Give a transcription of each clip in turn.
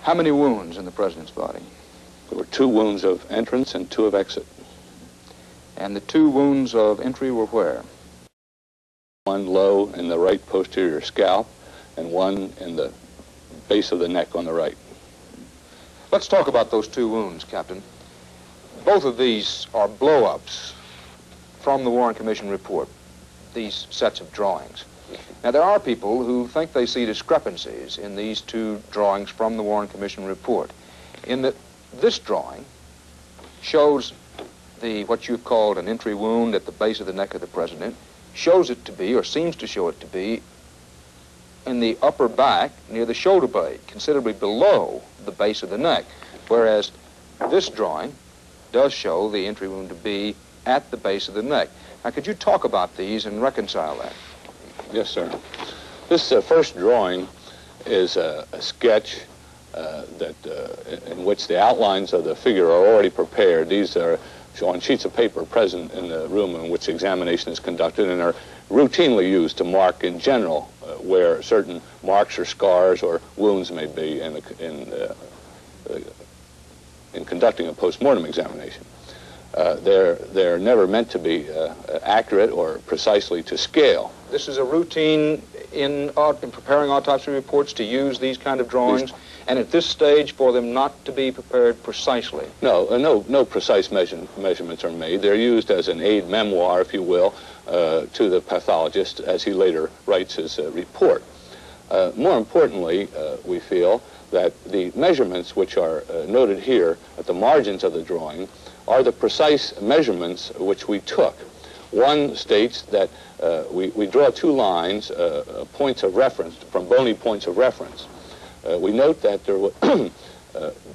How many wounds in the president's body? There were 2 wounds of entrance and 2 of exit. And the 2 wounds of entry were where? One low in the right posterior scalp and one in the base of the neck on the right. Let's talk about those 2 wounds, Captain. Both of these are blow-ups from the Warren Commission report, these sets of drawings. Now, there are people who think they see discrepancies in these 2 drawings from the Warren Commission report, in that this drawing shows what you've called an entry wound at the base of the neck of the president, shows it to be, or seems to show it to be, in the upper back near the shoulder blade, considerably below the base of the neck, whereas this drawing does show the entry wound to be at the base of the neck. Now, could you talk about these and reconcile that? Yes, sir. This first drawing is a sketch in which the outlines of the figure are already prepared. These are on sheets of paper present in the room in which the examination is conducted and are routinely used to mark in general where certain marks or scars or wounds may be in conducting a post-mortem examination. They're never meant to be accurate or precisely to scale. This is a routine in preparing autopsy reports to use these kind of drawings, and at this stage for them not to be prepared precisely. No precise measurements are made. They're used as an aid memoir, if you will, to the pathologist as he later writes his report. More importantly, we feel that the measurements which are noted here at the margins of the drawing are the precise measurements which we took. One states that we draw 2 lines, points of reference, from bony points of reference. We note that there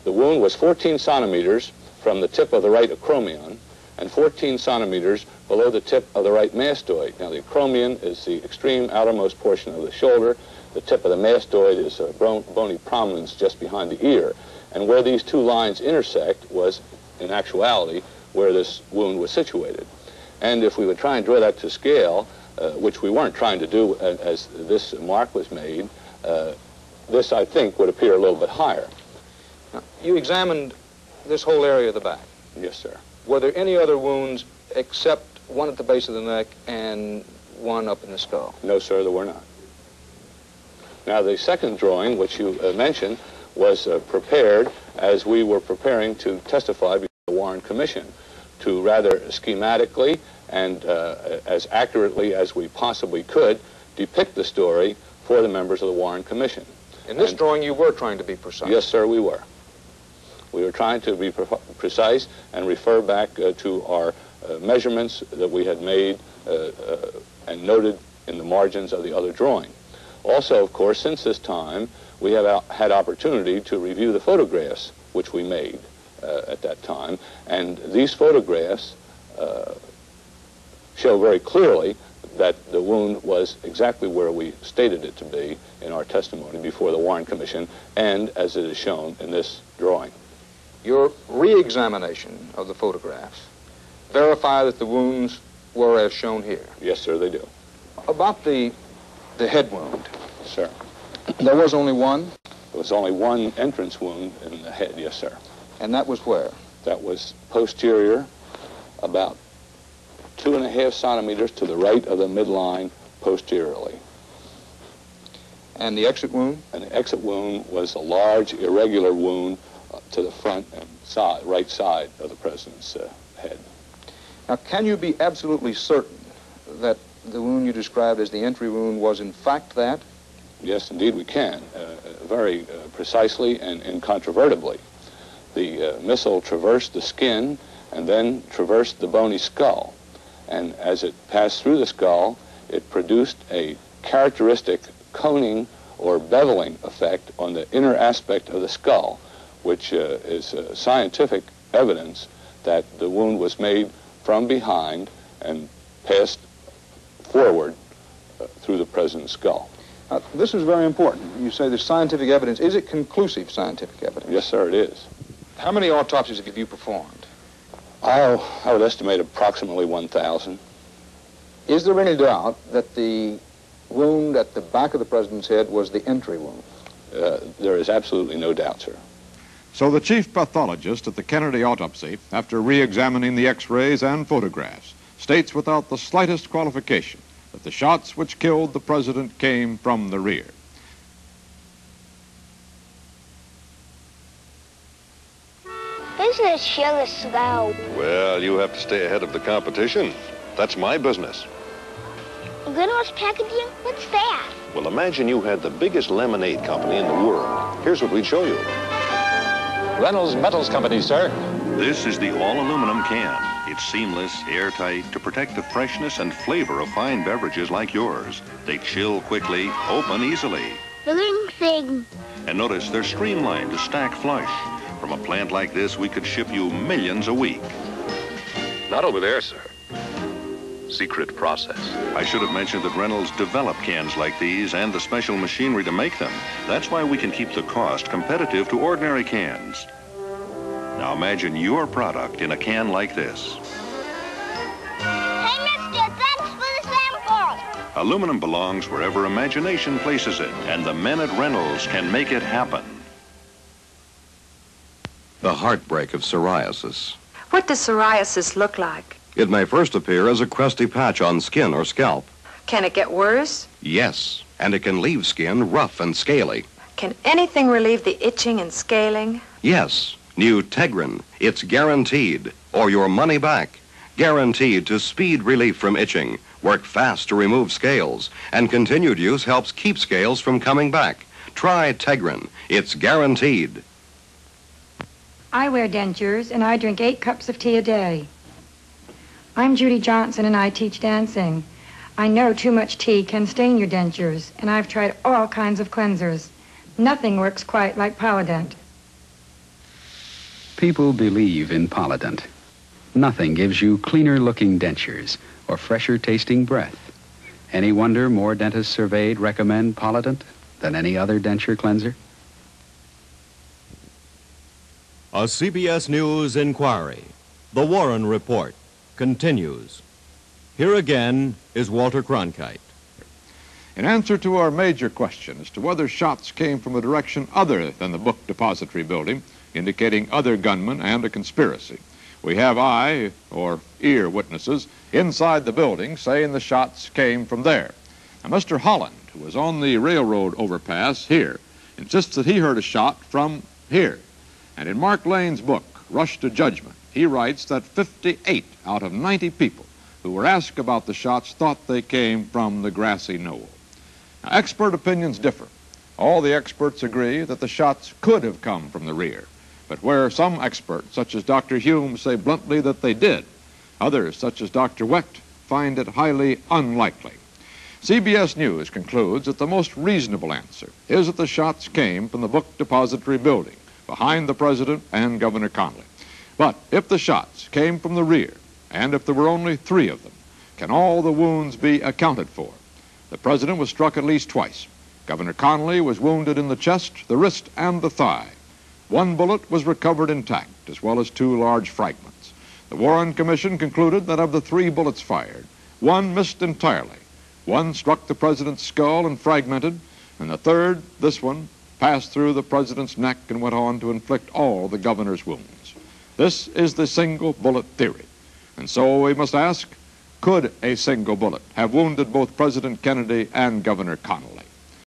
the wound was 14 centimeters from the tip of the right acromion and 14 centimeters below the tip of the right mastoid. Now, the acromion is the extreme outermost portion of the shoulder. The tip of the mastoid is a bony prominence just behind the ear. And where these 2 lines intersect was, in actuality, where this wound was situated. And if we would try and draw that to scale, which we weren't trying to do as this mark was made, this, I think, would appear a little bit higher. Now, you examined this whole area of the back. Yes, sir. Were there any other wounds except one at the base of the neck and one up in the skull? No, sir, there were not. Now, the second drawing, which you mentioned, was prepared as we were preparing to testify before the Warren Commission, to rather schematically and as accurately as we possibly could depict the story for the members of the Warren Commission. In this drawing, you were trying to be precise. Yes, sir, we were. We were trying to be precise and refer back to our measurements that we had made and noted in the margins of the other drawing. Also, of course, since this time, we have had opportunity to review the photographs which we made at that time, and these photographs show very clearly that the wound was exactly where we stated it to be in our testimony before the Warren Commission, and as it is shown in this drawing. Your re-examination of the photographs verify that the wounds were as shown here? Yes, sir, they do. About the head wound. Sir. There was only one? There was only one entrance wound in the head, yes, sir. And that was where? That was posterior, about 2.5 centimeters to the right of the midline posteriorly. And the exit wound? And the exit wound was a large, irregular wound to the front and right side of the president's head. Now, can you be absolutely certain that the wound you described as the entry wound was in fact that? Yes, indeed we can, very precisely and incontrovertibly. The missile traversed the skin and then traversed the bony skull. And as it passed through the skull, it produced a characteristic coning or beveling effect on the inner aspect of the skull, which is scientific evidence that the wound was made from behind and passed forward through the president's skull. This is very important. You say there's scientific evidence. Is it conclusive scientific evidence? Yes, sir, it is. How many autopsies have you performed? I would estimate approximately 1,000. Is there any doubt that the wound at the back of the president's head was the entry wound? There is absolutely no doubt, sir. So the chief pathologist at the Kennedy autopsy, after re-examining the x-rays and photographs, states without the slightest qualification that the shots which killed the president came from the rear. Business sure is slow. Well, you have to stay ahead of the competition. That's my business. Reynolds Packaging? What's that? Well, imagine you had the biggest lemonade company in the world. Here's what we'd show you. Reynolds Metals Company, sir. This is the all-aluminum can. It's seamless, airtight, to protect the freshness and flavor of fine beverages like yours. They chill quickly, open easily. The ring thing. And notice they're streamlined to stack flush. From a plant like this, we could ship you millions a week. Not over there, sir. Secret process. I should have mentioned that Reynolds developed cans like these and the special machinery to make them. That's why we can keep the cost competitive to ordinary cans. Now imagine your product in a can like this. Hey, mister, thanks for the sample. Aluminum belongs wherever imagination places it, and the men at Reynolds can make it happen. The heartbreak of psoriasis. What does psoriasis look like? It may first appear as a crusty patch on skin or scalp. Can it get worse? Yes, and it can leave skin rough and scaly. Can anything relieve the itching and scaling? Yes, new Tegrin. It's guaranteed, or your money back. Guaranteed to speed relief from itching, work fast to remove scales, and continued use helps keep scales from coming back. Try Tegrin. It's guaranteed. I wear dentures, and I drink 8 cups of tea a day. I'm Judy Johnson, and I teach dancing. I know too much tea can stain your dentures, and I've tried all kinds of cleansers. Nothing works quite like Polident. People believe in Polident. Nothing gives you cleaner-looking dentures or fresher-tasting breath. Any wonder more dentists surveyed recommend Polident than any other denture cleanser? A CBS News inquiry. The Warren Report continues. Here again is Walter Cronkite. In answer to our major question as to whether shots came from a direction other than the book depository building, indicating other gunmen and a conspiracy, we have eye or ear witnesses inside the building saying the shots came from there. Now, Mr. Holland, who was on the railroad overpass here, insists that he heard a shot from here. And in Mark Lane's book, Rush to Judgment, he writes that 58 out of 90 people who were asked about the shots thought they came from the grassy knoll. Now, expert opinions differ. All the experts agree that the shots could have come from the rear. But where some experts, such as Dr. Hume, say bluntly that they did, others, such as Dr. Wecht, find it highly unlikely. CBS News concludes that the most reasonable answer is that the shots came from the book depository building, behind the President and Governor Connally. But if the shots came from the rear, and if there were only 3 of them, can all the wounds be accounted for? The President was struck at least twice. Governor Connally was wounded in the chest, the wrist, and the thigh. 1 bullet was recovered intact, as well as 2 large fragments. The Warren Commission concluded that of the 3 bullets fired, 1 missed entirely. 1 struck the President's skull and fragmented, and the 3rd, this one, passed through the President's neck and went on to inflict all the Governor's wounds. This is the single bullet theory. And so we must ask, could a single bullet have wounded both President Kennedy and Governor Connally?